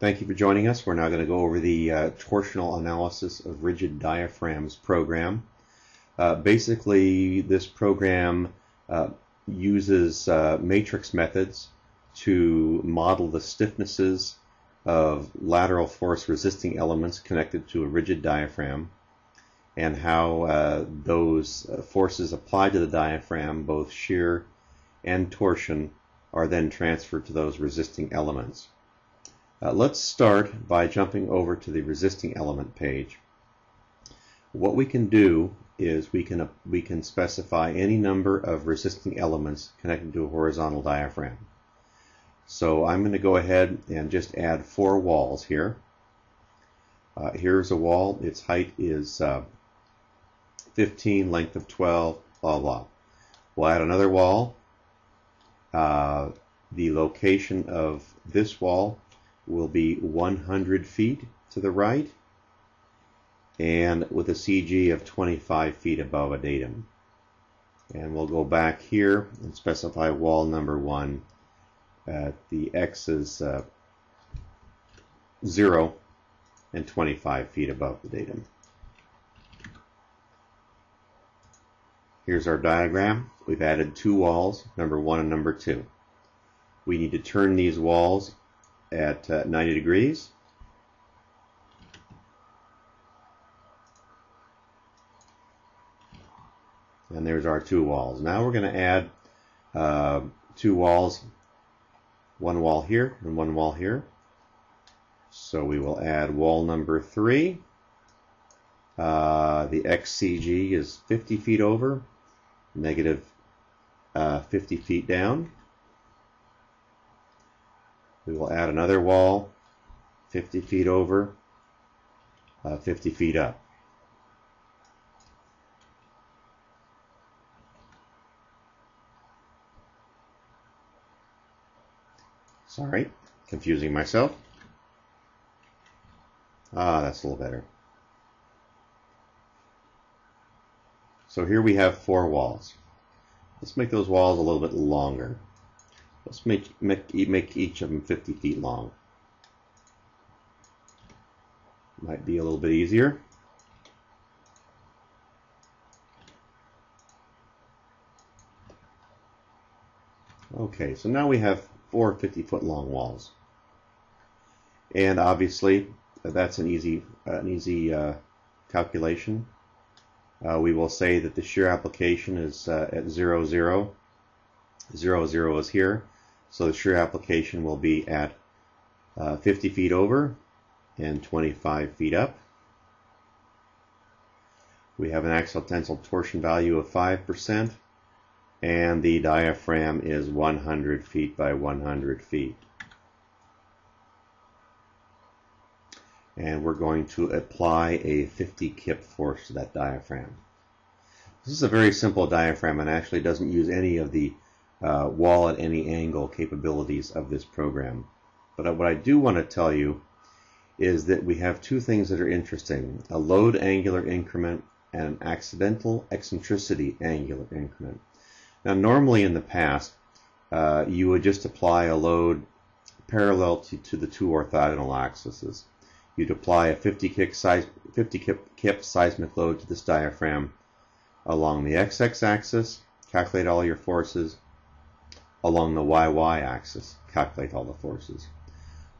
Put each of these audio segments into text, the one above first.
Thank you for joining us. We're now going to go over the torsional analysis of rigid diaphragms program. Basically, this program uses matrix methods to model the stiffnesses of lateral force resisting elements connected to a rigid diaphragm and how those forces applied to the diaphragm, both shear and torsion, are then transferred to those resisting elements. Let's start by jumping over to the resisting element page. What we can do is we can specify any number of resisting elements connected to a horizontal diaphragm. So I'm going to go ahead and just add 4 walls here. Here's a wall. Its height is 15, length of 12, blah, blah. We'll add another wall. The location of this wall will be 100 feet to the right and with a CG of 25 feet above a datum. And we'll go back here and specify wall number 1 at the X is 0 and 25 feet above the datum. Here's our diagram. We've added 2 walls, number 1 and number 2. We need to turn these walls at 90 degrees. And there's our 2 walls. Now we're going to add 2 walls, 1 wall here and 1 wall here. So we will add wall number 3. The XCG is 50 feet over, negative 50 feet down. We will add another wall, 50 feet over, 50 feet up. Sorry, confusing myself. That's a little better. So here we have 4 walls. Let's make those walls a little bit longer. Let's make each of them 50 feet long. Might be a little bit easier. Okay, so now we have 4 50-foot long walls. And obviously, that's an easy calculation. We will say that the shear application is at 0, 0. 0, 0 is here. So the shear application will be at 50 feet over and 25 feet up. We have an axial tensile torsion value of 5%, and the diaphragm is 100 feet by 100 feet. And we're going to apply a 50 kip force to that diaphragm. This is a very simple diaphragm and actually doesn't use any of the wall at any angle capabilities of this program. But what I do want to tell you is that we have 2 things that are interesting: a load angular increment and an accidental eccentricity angular increment. Now normally in the past you would just apply a load parallel to the 2 orthogonal axes. You'd apply a 50 kip seismic load to this diaphragm along the XX axis, calculate all your forces. Along the YY axis, calculate all the forces.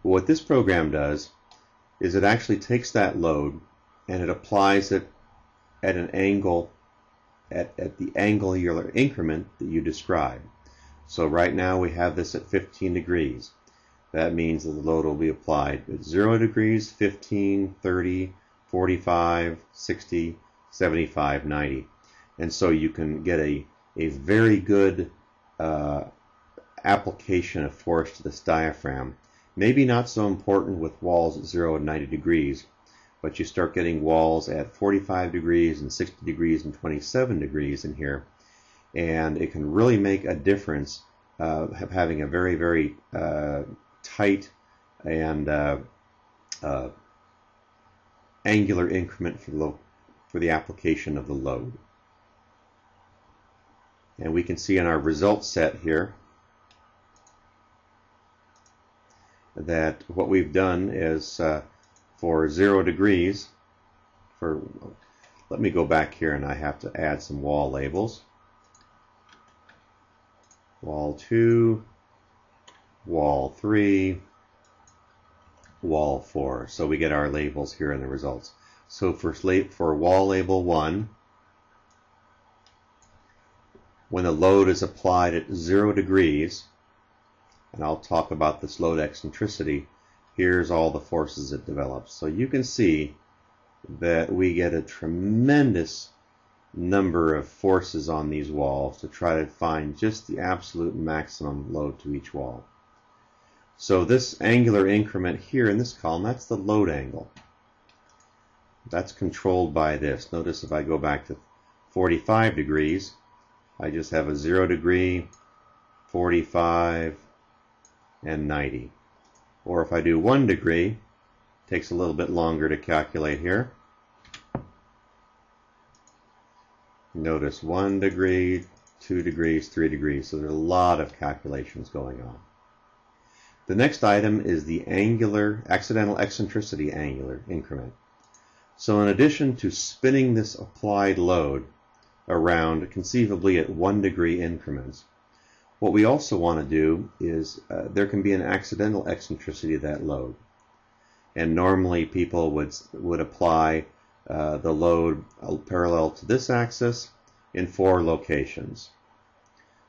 But what this program does is it actually takes that load and it applies it at an angle, at the angular increment that you describe. So right now we have this at 15 degrees. That means that the load will be applied at 0 degrees, 15, 30, 45, 60, 75, 90. And so you can get a very good application of force to this diaphragm. Maybe not so important with walls at 0 and 90 degrees, but you start getting walls at 45 degrees and 60 degrees and 27 degrees in here, and it can really make a difference having a very, very tight and angular increment for the application of the load. And we can see in our result set here that what we've done is for 0 degrees, let me go back here and I have to add some wall labels. Wall 2, wall 3, wall 4. So we get our labels here in the results. So for wall label 1, when the load is applied at 0 degrees, and I'll talk about this load eccentricity, here's all the forces it develops. So you can see that we get a tremendous number of forces on these walls to try to find just the absolute maximum load to each wall. So this angular increment here in this column, that's the load angle. That's controlled by this. Notice if I go back to 45 degrees, I just have a 0 degree, 45, and 90. Or if I do 1 degree, it takes a little bit longer to calculate here. Notice 1 degree, 2 degrees, 3 degrees. So there's a lot of calculations going on. The next item is the accidental eccentricity angular increment. So in addition to spinning this applied load around conceivably at 1 degree increments, what we also want to do is there can be an accidental eccentricity of that load. And normally people would apply the load parallel to this axis in 4 locations.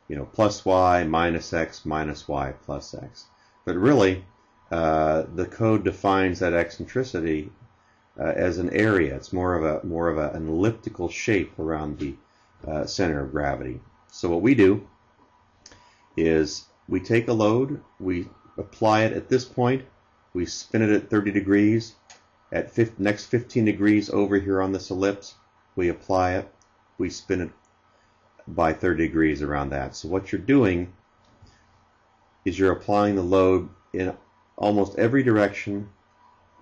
You know, plus y, minus x, minus y, plus x. But really, the code defines that eccentricity as an area. It's more of an elliptical shape around the center of gravity. So what we do is we take a load, we apply it at this point, we spin it at 30 degrees, at next 15 degrees over here on this ellipse, we apply it, we spin it by 30 degrees around that. So what you're doing is you're applying the load in almost every direction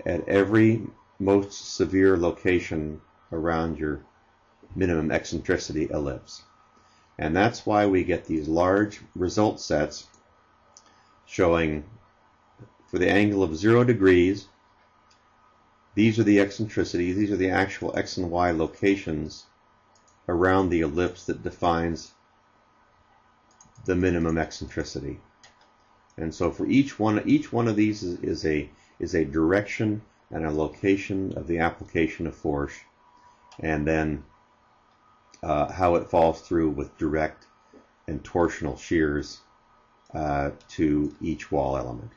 at every most severe location around your minimum eccentricity ellipse. And that's why we get these large result sets showing for the angle of 0 degrees, these are the eccentricities, these are the actual x and y locations around the ellipse that defines the minimum eccentricity. And so for each one of these is a direction and a location of the application of force, and then how it falls through with direct and torsional shears to each wall element.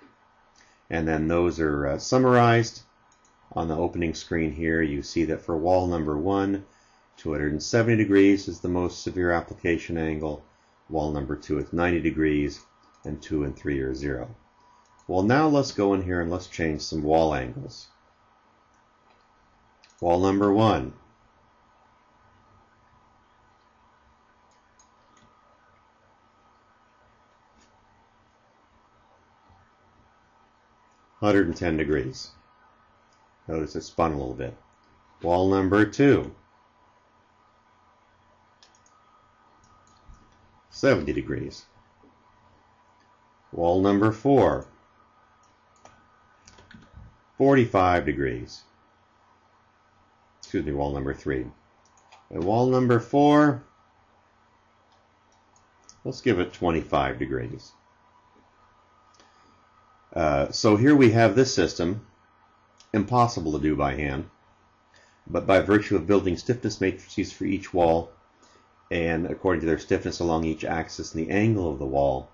And then those are summarized on the opening screen here. You see that for wall number 1, 270 degrees is the most severe application angle. Wall number 2 is 90 degrees, and 2 and 3 are 0. Well, now let's go in here and let's change some wall angles. Wall number 1. (110 degrees). Notice it spun a little bit. Wall number 2. 70 degrees. Wall number 4. 45 degrees. Excuse me, wall number 3. And wall number 4, let's give it 25 degrees. So here we have this system, impossible to do by hand, but by virtue of building stiffness matrices for each wall, and according to their stiffness along each axis and the angle of the wall,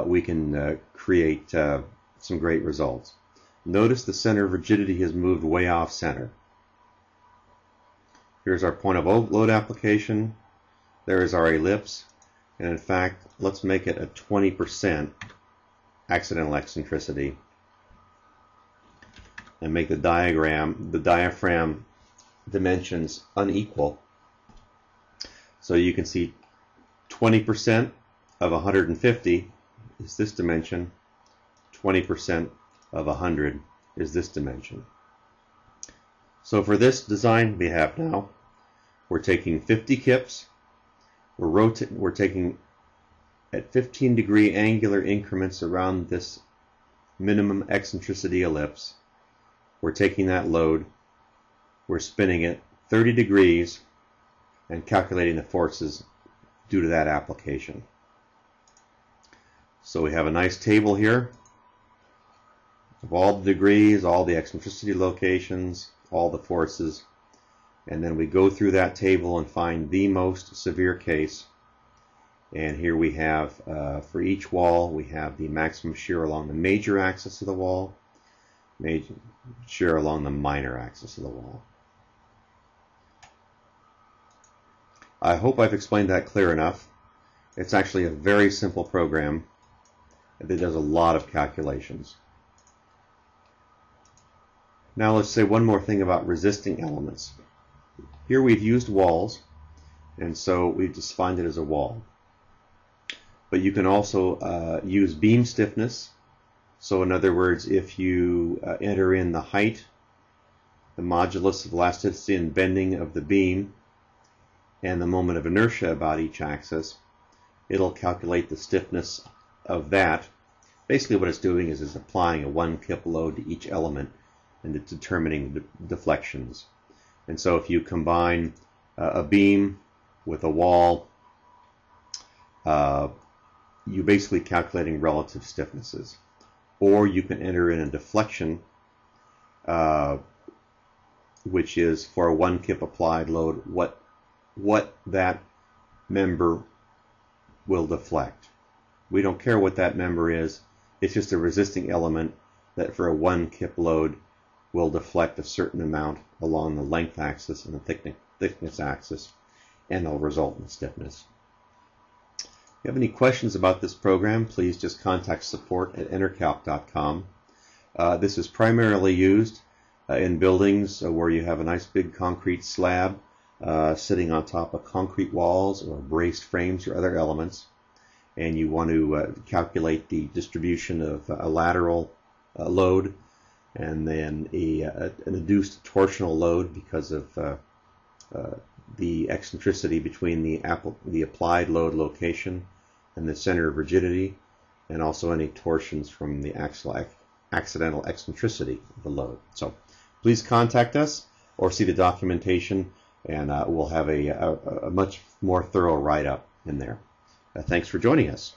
we can create some great results. Notice the center of rigidity has moved way off center. Here's our point of load application. There is our ellipse. And in fact, let's make it a 20% accidental eccentricity and make the diaphragm dimensions unequal. So you can see 20% of 150 is this dimension, 20% of 100 is this dimension. So for this design we have now, we're taking 50 kips, we're taking at 15 degree angular increments around this minimum eccentricity ellipse. We're taking that load, we're spinning it 30 degrees and calculating the forces due to that application. So we have a nice table here of all the degrees, all the eccentricity locations, all the forces, and then we go through that table and find the most severe case. And here we have, for each wall, we have the maximum shear along the major axis of the wall, major shear along the minor axis of the wall. I hope I've explained that clear enough. It's actually a very simple program that does a lot of calculations. Now let's say one more thing about resisting elements. Here we've used walls, and so we've just defined it as a wall. But you can also use beam stiffness. So in other words, if you enter in the height, the modulus of elasticity and bending of the beam, and the moment of inertia about each axis, it'll calculate the stiffness of that. Basically what it's doing is it's applying a 1 kip load to each element and it's determining the deflections. And so if you combine a beam with a wall, you're basically calculating relative stiffnesses. Or you can enter in a deflection, which is for a 1 kip applied load, what that member will deflect. We don't care what that member is. It's just a resisting element that for a 1 kip load will deflect a certain amount along the length axis and the thickness axis, and it'll result in stiffness. If you have any questions about this program, please just contact support@entercalc.com. This is primarily used in buildings where you have a nice big concrete slab sitting on top of concrete walls or braced frames or other elements, and you want to calculate the distribution of a lateral load and then an induced torsional load because of the eccentricity between the applied load location and the center of rigidity, and also any torsions from the accidental eccentricity of the load. So please contact us or see the documentation, and we'll have a much more thorough write-up in there. Thanks for joining us.